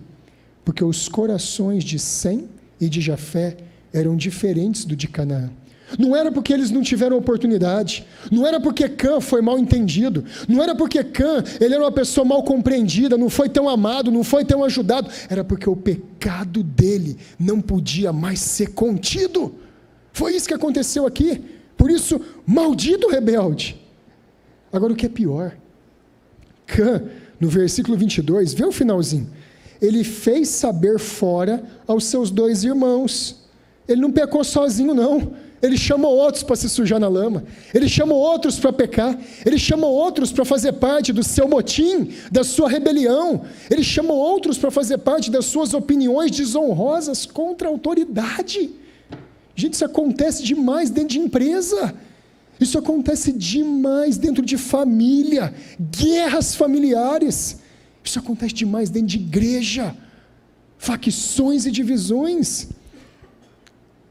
Porque os corações de Sem e de Jafé eram diferentes do de Canaã. Não era porque eles não tiveram oportunidade, não era porque Cã foi mal entendido, não era porque Cã ele era uma pessoa mal compreendida, não foi tão amado, não foi tão ajudado, era porque o pecado dele não podia mais ser contido. Foi isso que aconteceu aqui. Por isso, maldito rebelde. Agora o que é pior, Cã, no versículo 22, vê o finalzinho, ele fez saber fora aos seus 2 irmãos. Ele não pecou sozinho não. Ele chamou outros para se sujar na lama. Ele chamou outros para pecar. Ele chamou outros para fazer parte do seu motim, da sua rebelião. Ele chamou outros para fazer parte das suas opiniões desonrosas contra a autoridade. Gente, isso acontece demais dentro de empresa. Isso acontece demais dentro de família. Guerras familiares. Isso acontece demais dentro de igreja. Facções e divisões.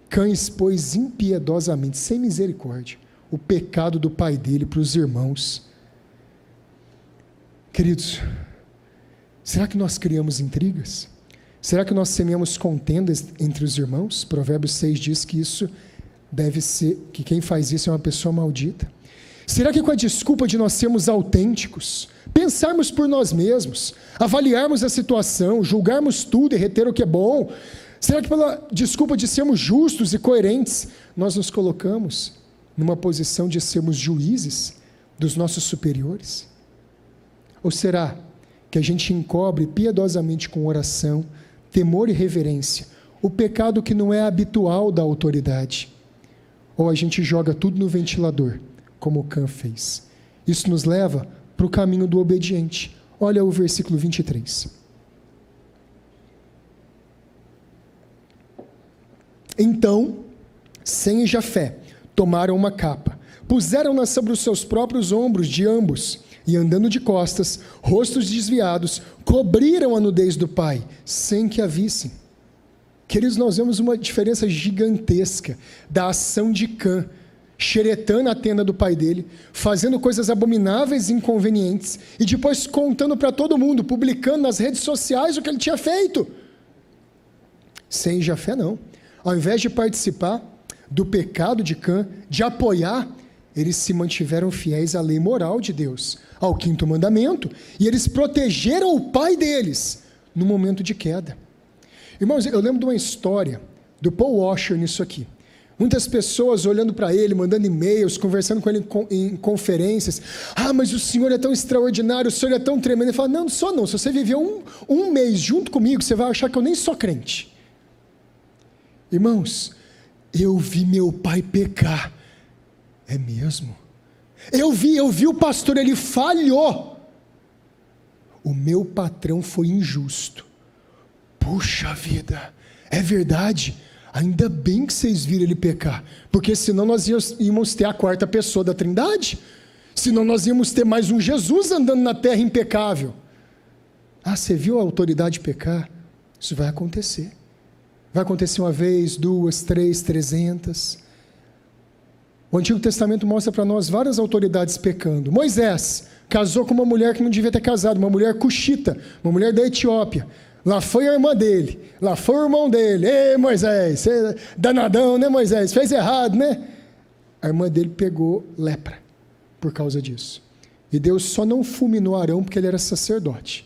Cã expôs impiedosamente, sem misericórdia, o pecado do pai dele para os irmãos. Queridos, será que nós criamos intrigas? Será que nós semeamos contendas entre os irmãos? Provérbios 6 diz que isso deve ser, que quem faz isso é uma pessoa maldita. Será que com a desculpa de nós sermos autênticos, pensarmos por nós mesmos, avaliarmos a situação, julgarmos tudo e reter o que é bom, será que pela desculpa de sermos justos e coerentes, nós nos colocamos numa posição de sermos juízes dos nossos superiores? Ou será que a gente encobre piedosamente com oração, temor e reverência o pecado que não é habitual da autoridade? Ou a gente joga tudo no ventilador, como Cã fez? Isso nos leva para o caminho do obediente. Olha o versículo 23. Então, Sem e Jafé tomaram uma capa, puseram-na sobre os seus próprios ombros de ambos, e andando de costas, rostos desviados, cobriram a nudez do pai, sem que a vissem. Queridos, nós vemos uma diferença gigantesca da ação de Cã, xeretando a tenda do pai dele, fazendo coisas abomináveis e inconvenientes, e depois contando para todo mundo, publicando nas redes sociais o que ele tinha feito. Sem e Jafé não. Ao invés de participar do pecado de Cã, de apoiar, eles se mantiveram fiéis à lei moral de Deus, ao 5º mandamento, e eles protegeram o pai deles no momento de queda. Irmãos, eu lembro de uma história do Paul Washer nisso aqui. Muitas pessoas olhando para ele, mandando e-mails, conversando com ele em conferências. Mas o Senhor é tão extraordinário, o Senhor é tão tremendo. Ele fala, não sou não. Se você viver um mês junto comigo, você vai achar que eu nem sou crente. Irmãos, eu vi meu pai pecar. É mesmo? Eu vi o pastor, ele falhou. O meu patrão foi injusto. Puxa vida, é verdade. Ainda bem que vocês viram ele pecar, porque senão nós íamos ter a quarta pessoa da Trindade, senão nós íamos ter mais um Jesus andando na terra impecável. Você viu a autoridade pecar? Isso vai acontecer. Vai acontecer uma vez, 2, 3, 300. O Antigo Testamento mostra para nós várias autoridades pecando. Moisés casou com uma mulher que não devia ter casado, uma mulher cuxita, uma mulher da Etiópia. Lá foi a irmã dele, lá foi o irmão dele. Ei, Moisés, você é danadão, né, Moisés? Fez errado, né? A irmã dele pegou lepra por causa disso. E Deus só não fulminou Arão porque ele era sacerdote.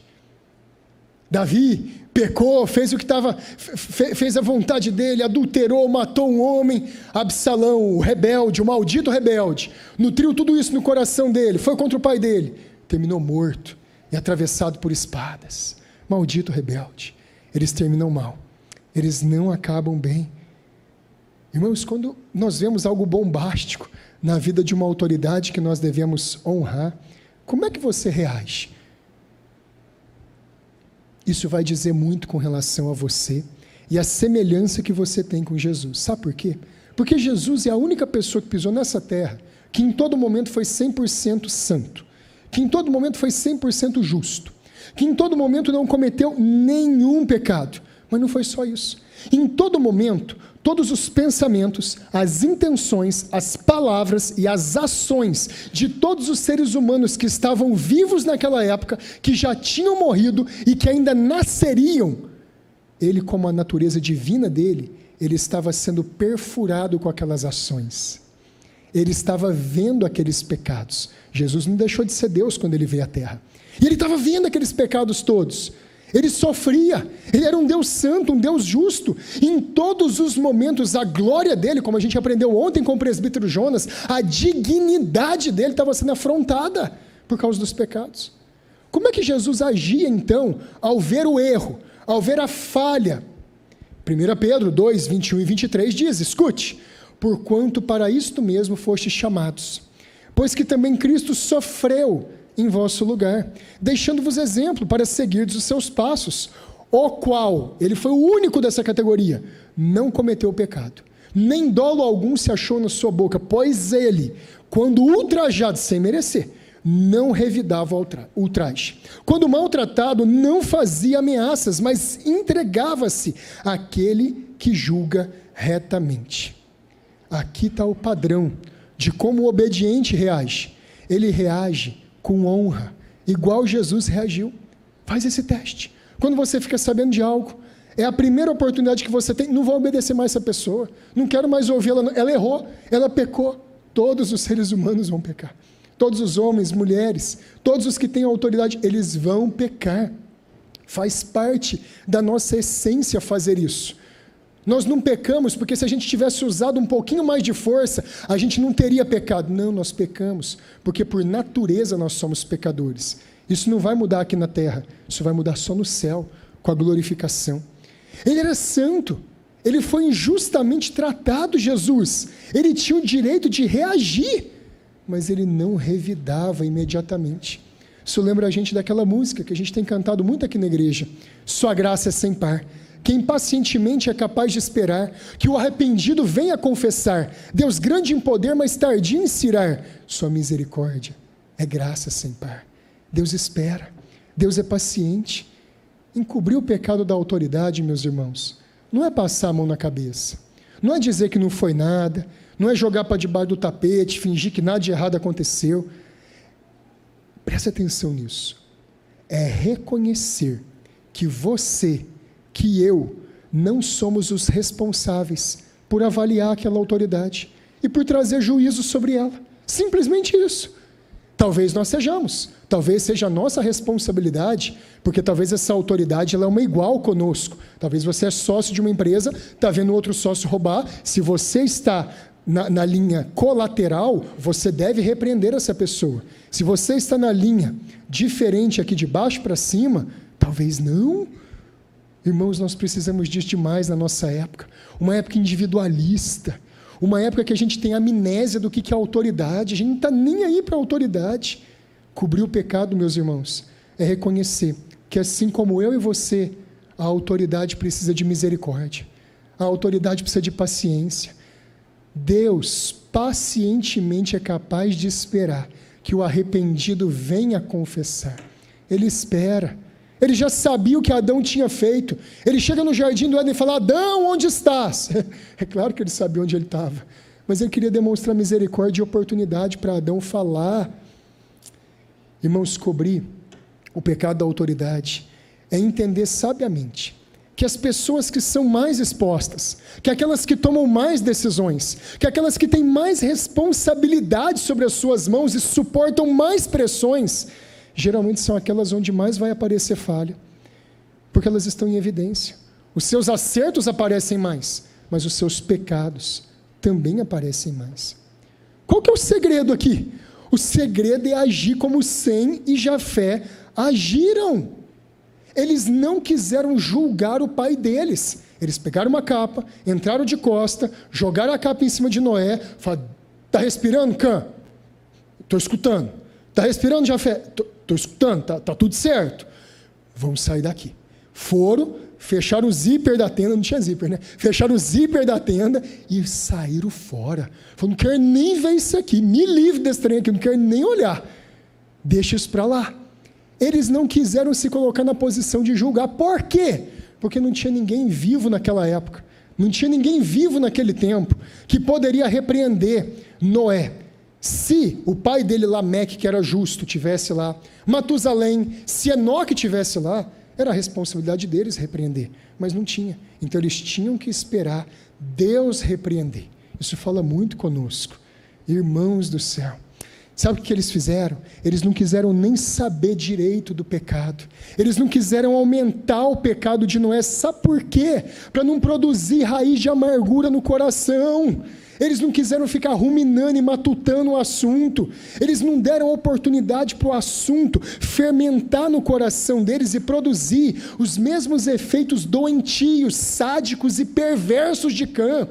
Davi pecou, fez o que estava, fez a vontade dele, adulterou, matou um homem. Absalão, o rebelde, o maldito rebelde, nutriu tudo isso no coração dele, foi contra o pai dele, terminou morto e atravessado por espadas. Maldito rebelde, eles terminam mal, eles não acabam bem. Irmãos, quando nós vemos algo bombástico na vida de uma autoridade que nós devemos honrar, como é que você reage? Isso vai dizer muito com relação a você e a semelhança que você tem com Jesus. Sabe por quê? Porque Jesus é a única pessoa que pisou nessa terra que em todo momento foi 100% santo, que em todo momento foi 100% justo, que em todo momento não cometeu nenhum pecado. Mas não foi só isso. Em todo momento, todos os pensamentos, as intenções, as palavras e as ações de todos os seres humanos que estavam vivos naquela época, que já tinham morrido e que ainda nasceriam, ele, como a natureza divina dele, ele estava sendo perfurado com aquelas ações. Ele estava vendo aqueles pecados. Jesus não deixou de ser Deus quando ele veio à terra. E ele estava vendo aqueles pecados todos. Ele sofria, ele era um Deus santo, um Deus justo. E em todos os momentos, a glória dele, como a gente aprendeu ontem com o presbítero Jonas, a dignidade dele estava sendo afrontada por causa dos pecados. Como é que Jesus agia então, ao ver o erro, ao ver a falha? 1 Pedro 2, 21 e 23 diz, escute, porquanto para isto mesmo fostes chamados, pois que também Cristo sofreu em vosso lugar, deixando-vos exemplo para seguirdes os seus passos, o qual, ele foi o único dessa categoria, não cometeu pecado, nem dolo algum se achou na sua boca, pois ele, quando ultrajado sem merecer, não revidava ultraje. Quando maltratado, não fazia ameaças, mas entregava-se àquele que julga retamente. Aqui está o padrão de como o obediente reage. Ele reage com honra, igual Jesus reagiu. Faz esse teste. Quando você fica sabendo de algo, é a primeira oportunidade que você tem, não vou obedecer mais essa pessoa, não quero mais ouvi-la, ela errou, ela pecou. Todos os seres humanos vão pecar. Todos os homens, mulheres, todos os que têm autoridade, eles vão pecar. Faz parte da nossa essência fazer isso. Nós não pecamos porque se a gente tivesse usado um pouquinho mais de força, a gente não teria pecado. Não, nós pecamos porque por natureza nós somos pecadores. Isso não vai mudar aqui na terra, isso vai mudar só no céu, com a glorificação. Ele era santo, ele foi injustamente tratado, Jesus. Ele tinha o direito de reagir, mas ele não revidava imediatamente. Isso lembra a gente daquela música que a gente tem cantado muito aqui na igreja. Sua graça é sem par. Quem pacientemente é capaz de esperar que o arrependido venha confessar, Deus grande em poder, mas tardio em se irar. Sua misericórdia é graça sem par. Deus espera, Deus é paciente. Encobrir o pecado da autoridade, meus irmãos, não é passar a mão na cabeça, não é dizer que não foi nada, não é jogar para debaixo do tapete, fingir que nada de errado aconteceu. Preste atenção nisso. É reconhecer que você, que eu, não somos os responsáveis por avaliar aquela autoridade e por trazer juízo sobre ela. Simplesmente isso. Talvez nós sejamos, talvez seja a nossa responsabilidade, porque talvez essa autoridade ela é uma igual conosco. Talvez você é sócio de uma empresa, está vendo outro sócio roubar. Se você está na linha colateral, você deve repreender essa pessoa. Se você está na linha diferente aqui de baixo para cima, talvez não. Irmãos, nós precisamos disso demais na nossa época. Uma época individualista. Uma época que a gente tem amnésia do que é autoridade. A gente não está nem aí para a autoridade. Cobrir o pecado, meus irmãos, é reconhecer que assim como eu e você, a autoridade precisa de misericórdia. A autoridade precisa de paciência. Deus pacientemente é capaz de esperar que o arrependido venha confessar. Ele espera. Ele já sabia o que Adão tinha feito. Ele chega no jardim do Éden e fala: Adão, onde estás? É claro que ele sabia onde ele estava, mas ele queria demonstrar misericórdia e oportunidade para Adão falar. Irmãos, cobrir o pecado da autoridade é entender sabiamente que as pessoas que são mais expostas, que aquelas que tomam mais decisões, que aquelas que têm mais responsabilidade sobre as suas mãos e suportam mais pressões, geralmente são aquelas onde mais vai aparecer falha, porque elas estão em evidência. Os seus acertos aparecem mais, mas os seus pecados também aparecem mais. Qual que é o segredo aqui? O segredo é agir como Sem e Jafé agiram. Eles não quiseram julgar o pai deles. Eles pegaram uma capa, entraram de costa, jogaram a capa em cima de Noé, falaram: está respirando, Cã? Estou escutando. Está respirando, Jafé? Estou escutando, tá tudo certo. Vamos sair daqui. Foram, fecharam o zíper da tenda, não tinha zíper, né? Fecharam o zíper da tenda e saíram fora. Falaram: não quero nem ver isso aqui, me livre desse trem aqui, não quero nem olhar. Deixa isso para lá. Eles não quiseram se colocar na posição de julgar. Por quê? Porque não tinha ninguém vivo naquela época. Não tinha ninguém vivo naquele tempo que poderia repreender Noé. Se o pai dele, Lameque, que era justo, tivesse lá, Matusalém, se Enoque tivesse lá, era a responsabilidade deles repreender, mas não tinha. Então eles tinham que esperar Deus repreender. Isso fala muito conosco. Irmãos do céu, sabe o que eles fizeram? Eles não quiseram nem saber direito do pecado. Eles não quiseram aumentar o pecado de Noé. Sabe por quê? Para não produzir raiz de amargura no coração. Eles não quiseram ficar ruminando e matutando o assunto. Eles não deram oportunidade para o assunto fermentar no coração deles e produzir os mesmos efeitos doentios, sádicos e perversos de Cã.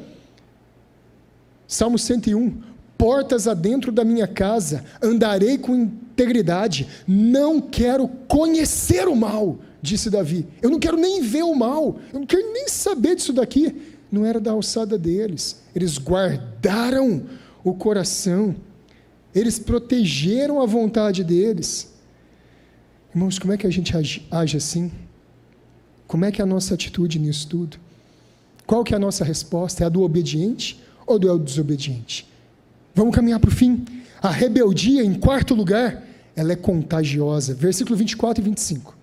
Salmo 101. Portas adentro da minha casa, andarei com integridade. Não quero conhecer o mal, disse Davi. Eu não quero nem ver o mal. Eu não quero nem saber disso daqui. Não era da alçada deles. Eles guardaram o coração. Eles protegeram a vontade deles. Irmãos, como é que a gente age assim? Como é que é a nossa atitude nisso tudo? Qual que é a nossa resposta? É a do obediente ou do desobediente? Vamos caminhar para o fim. A rebeldia, em quarto lugar, ela é contagiosa. Versículo 24 e 25.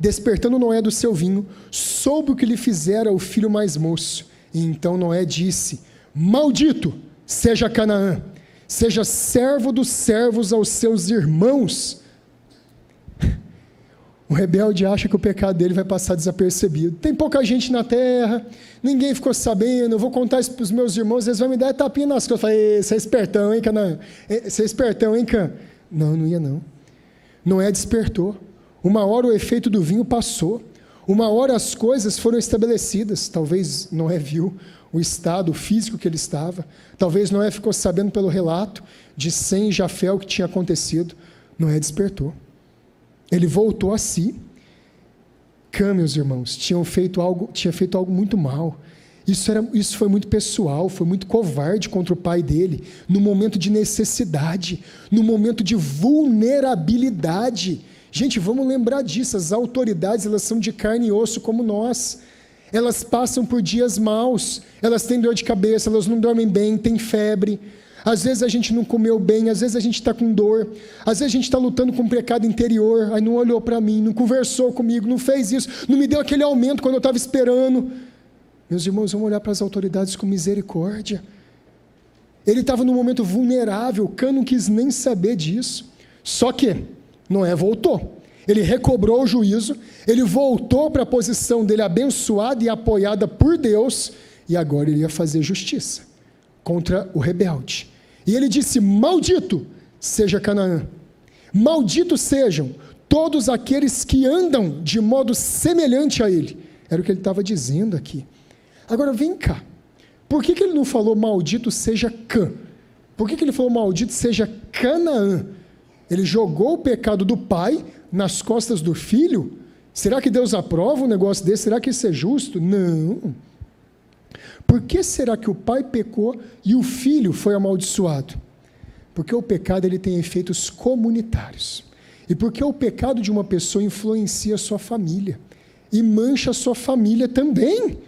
Despertando Noé do seu vinho, soube o que lhe fizera o filho mais moço. E então Noé disse: maldito seja Canaã, seja servo dos servos aos seus irmãos. O rebelde acha que o pecado dele vai passar desapercebido. Tem pouca gente na terra, ninguém ficou sabendo, eu vou contar isso para os meus irmãos, eles vão me dar tapinha nas costas. Eu falei: você é espertão, hein, Canaã? Você é espertão, hein, Cã? Não, não ia não. Noé despertou. Uma hora o efeito do vinho passou. Uma hora as coisas foram estabelecidas. Talvez Noé viu o estado físico que ele estava. Talvez Noé ficou sabendo pelo relato de Sem e Jafé o que tinha acontecido. Noé despertou. Ele voltou a si. Cã, meus irmãos, tinha feito algo muito mal. Isso foi muito pessoal, foi muito covarde contra o pai dele, no momento de necessidade, no momento de vulnerabilidade. Gente, vamos lembrar disso. As autoridades, elas são de carne e osso como nós. Elas passam por dias maus, elas têm dor de cabeça, elas não dormem bem, têm febre. Às vezes a gente não comeu bem, às vezes a gente está com dor, às vezes a gente está lutando com um pecado interior, aí não olhou para mim, não conversou comigo, não fez isso, não me deu aquele aumento quando eu estava esperando. Meus irmãos, vamos olhar para as autoridades com misericórdia. ele estava num momento vulnerável, Cã não quis nem saber disso. Só que Noé voltou. Ele recobrou o juízo, ele voltou para a posição dele abençoada e apoiada por Deus, e agora ele ia fazer justiça contra o rebelde. E ele disse: maldito seja Canaã, malditos sejam todos aqueles que andam de modo semelhante a ele. Era o que ele estava dizendo aqui. Agora vem cá, por que ele não falou maldito seja Cã? Por que ele falou maldito seja Canaã? Ele jogou o pecado do pai nas costas do filho? Será que Deus aprova um negócio desse? Será que isso é justo? Não. Por que será que o pai pecou e o filho foi amaldiçoado? Porque o pecado ele tem efeitos comunitários. E porque o pecado de uma pessoa influencia a sua família. E mancha a sua família também.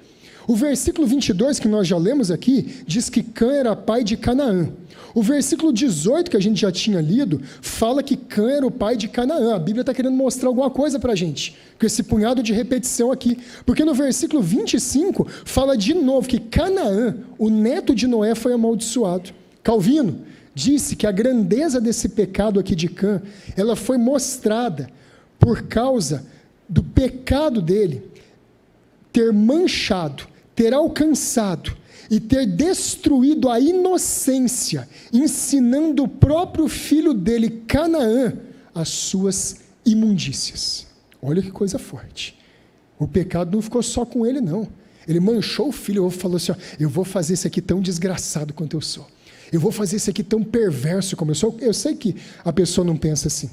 O versículo 22, que nós já lemos aqui, diz que Cã era pai de Canaã. O versículo 18, que a gente já tinha lido, fala que Cã era o pai de Canaã. A Bíblia está querendo mostrar alguma coisa para a gente, com esse punhado de repetição aqui. Porque no versículo 25, fala de novo que Canaã, o neto de Noé, foi amaldiçoado. Calvino disse que a grandeza desse pecado aqui de Cã, ela foi mostrada por causa do pecado dele ter manchado, ter alcançado e ter destruído a inocência, ensinando o próprio filho dele, Canaã, as suas imundícias. Olha que coisa forte. O pecado não ficou só com ele, não. Ele manchou o filho, falou assim: ó, eu vou fazer esse aqui tão desgraçado quanto eu sou. Eu vou fazer esse aqui tão perverso como eu sou. Eu sei que a pessoa não pensa assim.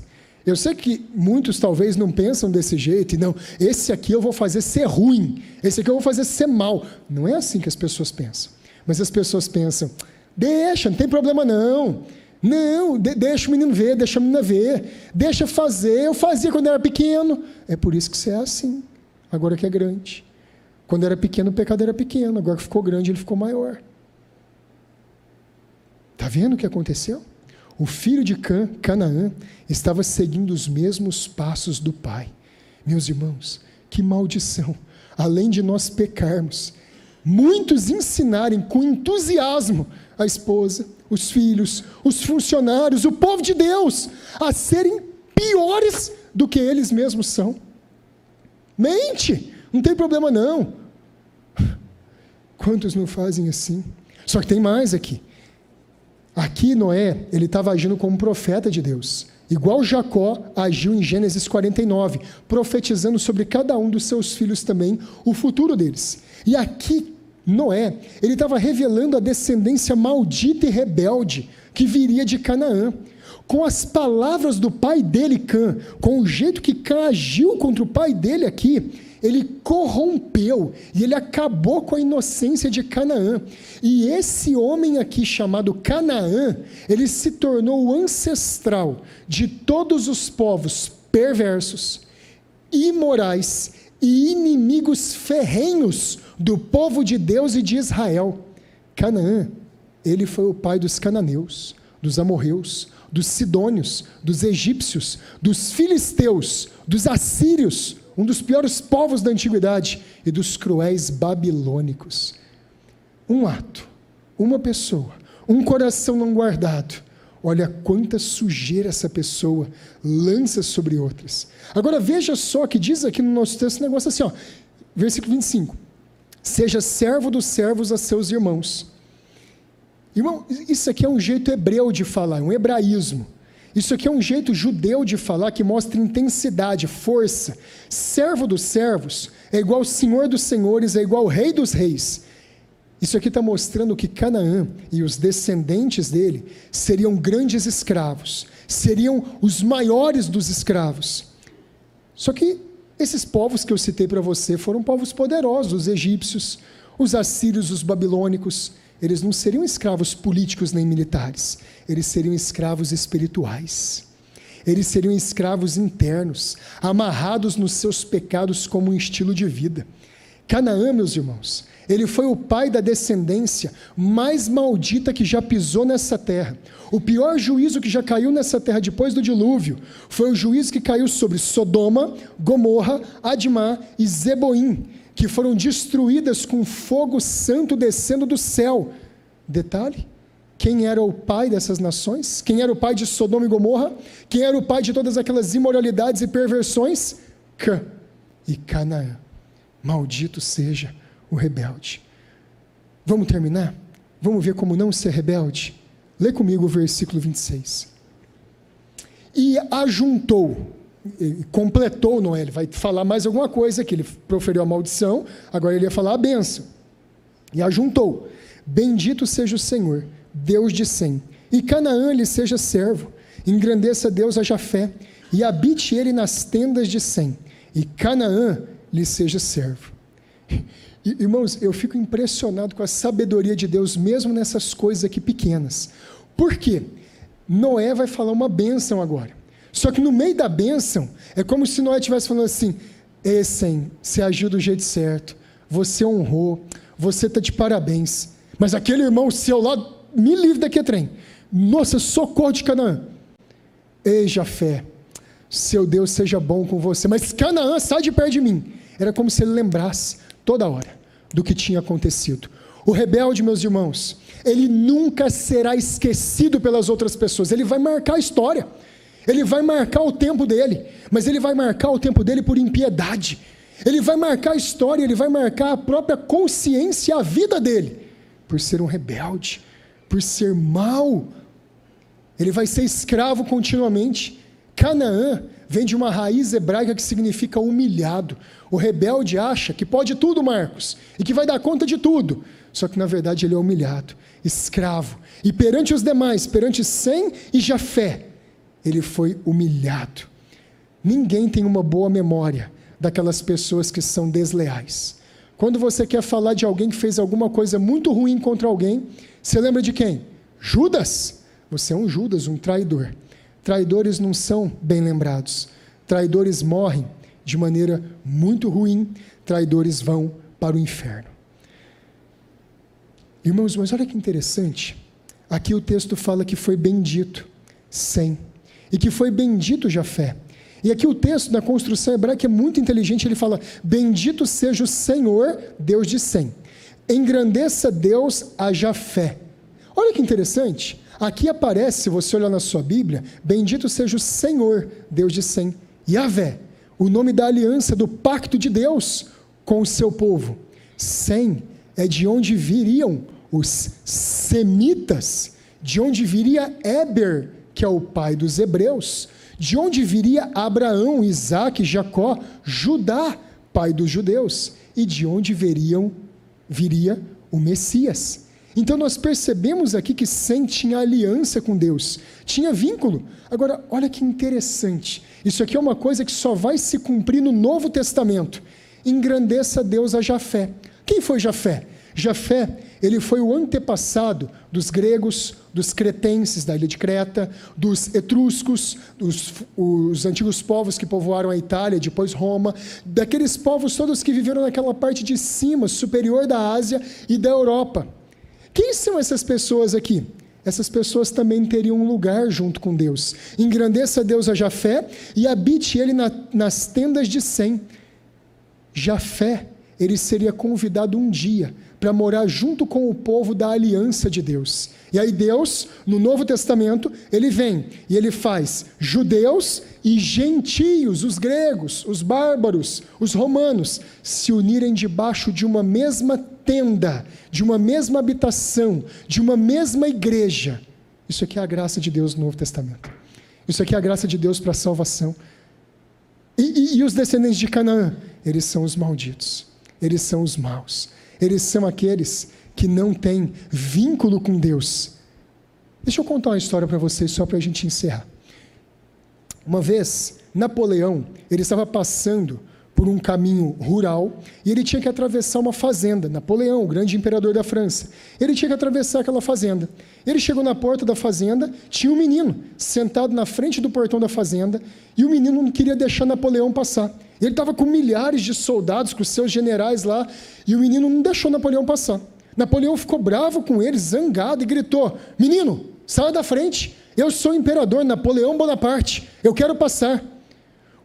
Eu sei que muitos talvez não pensam desse jeito, e não, esse aqui eu vou fazer ser ruim, esse aqui eu vou fazer ser mal. Não é assim que as pessoas pensam. Mas as pessoas pensam: deixa, não tem problema não. Não, deixa o menino ver, deixa a menina ver, deixa fazer, eu fazia quando era pequeno. É por isso que você é assim, agora que é grande. Quando era pequeno, o pecado era pequeno, agora que ficou grande, ele ficou maior. Está vendo o que aconteceu? O filho de Cã, Canaã, estava seguindo os mesmos passos do pai. Meus irmãos, que maldição! Além de nós pecarmos, muitos ensinarem com entusiasmo a esposa, os filhos, os funcionários, o povo de Deus, a serem piores do que eles mesmos são. Mente! Não tem problema não. Quantos não fazem assim? Só que tem mais aqui. Aqui Noé, ele estava agindo como profeta de Deus, igual Jacó agiu em Gênesis 49, profetizando sobre cada um dos seus filhos também, o futuro deles. E aqui Noé, ele estava revelando a descendência maldita e rebelde que viria de Canaã. Com as palavras do pai dele, Cã, com o jeito que Cã agiu contra o pai dele aqui, ele corrompeu e ele acabou com a inocência de Canaã. E esse homem aqui chamado Canaã, ele se tornou o ancestral de todos os povos perversos, imorais e inimigos ferrenhos do povo de Deus e de Israel. Canaã, ele foi o pai dos cananeus, dos amorreus, dos sidônios, dos egípcios, dos filisteus, dos assírios, um dos piores povos da antiguidade, e dos cruéis babilônicos. Um ato, uma pessoa, um coração não guardado. Olha quanta sujeira essa pessoa lança sobre outras. Agora veja só que diz aqui no nosso texto um negócio assim, ó, versículo 25. Seja servo dos servos a seus irmãos. Irmão, isso aqui é um jeito hebreu de falar, um hebraísmo. Isso aqui é um jeito judeu de falar que mostra intensidade, força. Servo dos servos é igual senhor dos senhores, é igual rei dos reis. Isso aqui está mostrando que Canaã e os descendentes dele seriam grandes escravos, seriam os maiores dos escravos. Só que esses povos que eu citei para você foram povos poderosos, os egípcios, os assírios, os babilônicos. Eles não seriam escravos políticos nem militares, eles seriam escravos espirituais. Eles seriam escravos internos, amarrados nos seus pecados como um estilo de vida. Canaã, meus irmãos, ele foi o pai da descendência mais maldita que já pisou nessa terra. O pior juízo que já caiu nessa terra depois do dilúvio foi o juízo que caiu sobre Sodoma, Gomorra, Admá e Zeboim, que foram destruídas com fogo santo descendo do céu. Detalhe, Quem era o pai dessas nações? Quem era o pai de Sodoma e Gomorra? Quem era o pai de todas aquelas imoralidades e perversões? Cã e Canaã. Maldito seja o rebelde. Vamos terminar? Vamos ver como não ser rebelde? Lê comigo o versículo 26. E ajuntou, completou Noé, ele vai falar mais alguma coisa aqui, ele proferiu a maldição, agora ele ia falar a bênção. E ajuntou, bendito seja o Senhor, Deus de Sem, e Canaã lhe seja servo, engrandeça Deus a Jafé, e habite ele nas tendas de Sem, e Canaã lhe seja servo. Irmãos, eu fico impressionado com a sabedoria de Deus, mesmo nessas coisas aqui pequenas. Por quê? Noé vai falar uma bênção agora. Só que no meio da bênção, é como se Noé estivesse falando assim: ei, Sem, você agiu do jeito certo, você honrou, você está de parabéns. Mas aquele irmão seu lá, me livre daqui a trem. Nossa, socorro de Canaã. Ei, Jafé, seu Deus seja bom com você, mas Canaã, sai de perto de mim. Era como se ele lembrasse toda hora do que tinha acontecido. O rebelde, meus irmãos, ele nunca será esquecido pelas outras pessoas. Ele vai marcar a história, ele vai marcar o tempo dele, mas ele vai marcar o tempo dele por impiedade. Ele vai marcar a história, ele vai marcar a própria consciência, a vida dele, por ser um rebelde, por ser mau. Ele vai ser escravo continuamente. Canaã vem de uma raiz hebraica que significa humilhado. O rebelde acha que pode tudo, Marcos, e que vai dar conta de tudo. Só que na verdade ele é humilhado, escravo. E perante os demais, perante Sem e Jafé, ele foi humilhado. Ninguém tem uma boa memória daquelas pessoas que são desleais. Quando você quer falar de alguém que fez alguma coisa muito ruim contra alguém, você lembra de quem? Judas. Você é um Judas, um traidor. Traidores não são bem lembrados. Traidores morrem de maneira muito ruim. Traidores vão para o inferno. Irmãos, mas olha que interessante. Aqui o texto fala que foi bendito Sem, e que foi bendito Jafé. E aqui o texto na construção hebraica é muito inteligente, ele fala: bendito seja o Senhor, Deus de Sem. Engrandeça Deus a Jafé. Olha que interessante. Aqui aparece, se você olhar na sua Bíblia, bendito seja o Senhor, Deus de Sem. Yahvé, o nome da aliança, do pacto de Deus com o seu povo. Sem é de onde viriam os semitas, de onde viria Éber, que é o pai dos hebreus, de onde viria Abraão, Isaque, Jacó, Judá, pai dos judeus, e de onde viria o Messias. Então nós percebemos aqui que Sem tinha aliança com Deus, tinha vínculo. Agora, olha que interessante, isso aqui é uma coisa que só vai se cumprir no Novo Testamento. Engrandeça Deus a Jafé. Quem foi Jafé? Jafé, ele foi o antepassado dos gregos, dos cretenses da ilha de Creta, dos etruscos, os antigos povos que povoaram a Itália, depois Roma, daqueles povos todos que viveram naquela parte de cima, superior da Ásia e da Europa. Quem são essas pessoas aqui? Essas pessoas também teriam um lugar junto com Deus. Engrandeça Deus a Jafé e habite ele nas tendas de Sem. Jafé, ele seria convidado um dia para morar junto com o povo da aliança de Deus. E aí Deus, no Novo Testamento, ele vem e ele faz judeus e gentios, os gregos, os bárbaros, os romanos, se unirem debaixo de uma mesma tenda, de uma mesma habitação, de uma mesma igreja. Isso aqui é a graça de Deus no Novo Testamento. Isso aqui é a graça de Deus para a salvação. E os descendentes de Canaã? Eles são os malditos, eles são os maus. Eles são aqueles que não têm vínculo com Deus. Deixa eu contar uma história para vocês, só para a gente encerrar. Uma vez, Napoleão, ele estava passando por um caminho rural e ele tinha que atravessar uma fazenda. Napoleão, o grande imperador da França, ele tinha que atravessar aquela fazenda. Ele chegou na porta da fazenda, tinha um menino sentado na frente do portão da fazenda e o menino não queria deixar Napoleão passar. Ele estava com milhares de soldados, com seus generais lá, e o menino não deixou Napoleão passar. Napoleão ficou bravo com ele, zangado, e gritou: menino, saia da frente, eu sou o imperador Napoleão Bonaparte, eu quero passar.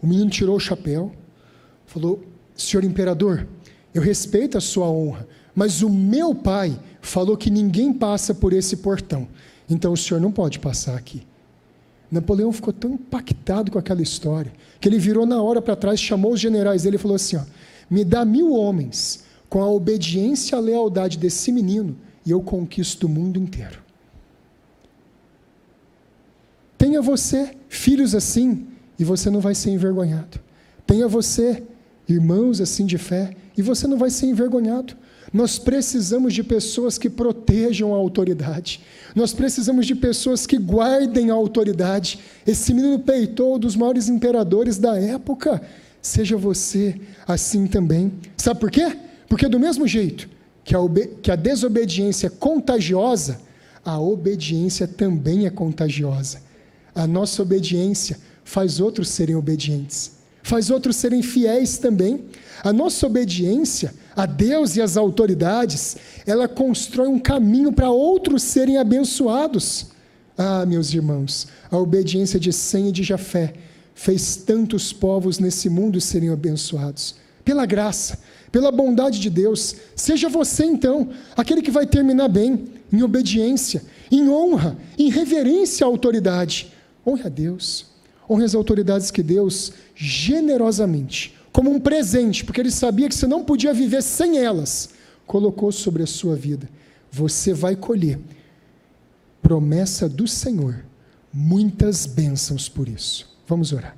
O menino tirou o chapéu, falou: senhor imperador, eu respeito a sua honra, mas o meu pai falou que ninguém passa por esse portão, então o senhor não pode passar aqui. Napoleão ficou tão impactado com aquela história, que ele virou na hora para trás, chamou os generais dele e falou assim, ó, me dá 1000 homens com a obediência e a lealdade desse menino, e eu conquisto o mundo inteiro. Tenha você filhos assim, e você não vai ser envergonhado. Tenha você irmãos assim de fé, e você não vai ser envergonhado. Nós precisamos de pessoas que protejam a autoridade. Nós precisamos de pessoas que guardem a autoridade. Esse menino peitou um dos maiores imperadores da época. Seja você assim também. Sabe por quê? Porque do mesmo jeito que a desobediência é contagiosa, a obediência também é contagiosa. A nossa obediência faz outros serem obedientes, faz outros serem fiéis também. A nossa obediência a Deus e às autoridades, ela constrói um caminho para outros serem abençoados. Ah, meus irmãos, a obediência de Sem e de Jafé fez tantos povos nesse mundo serem abençoados. Pela graça, pela bondade de Deus, seja você então, aquele que vai terminar bem, em obediência, em honra, em reverência à autoridade. Honre a Deus, honre as autoridades que Deus generosamente, como um presente, porque ele sabia que você não podia viver sem elas, colocou sobre a sua vida. Você vai colher, promessa do Senhor, muitas bênçãos por isso. Vamos orar.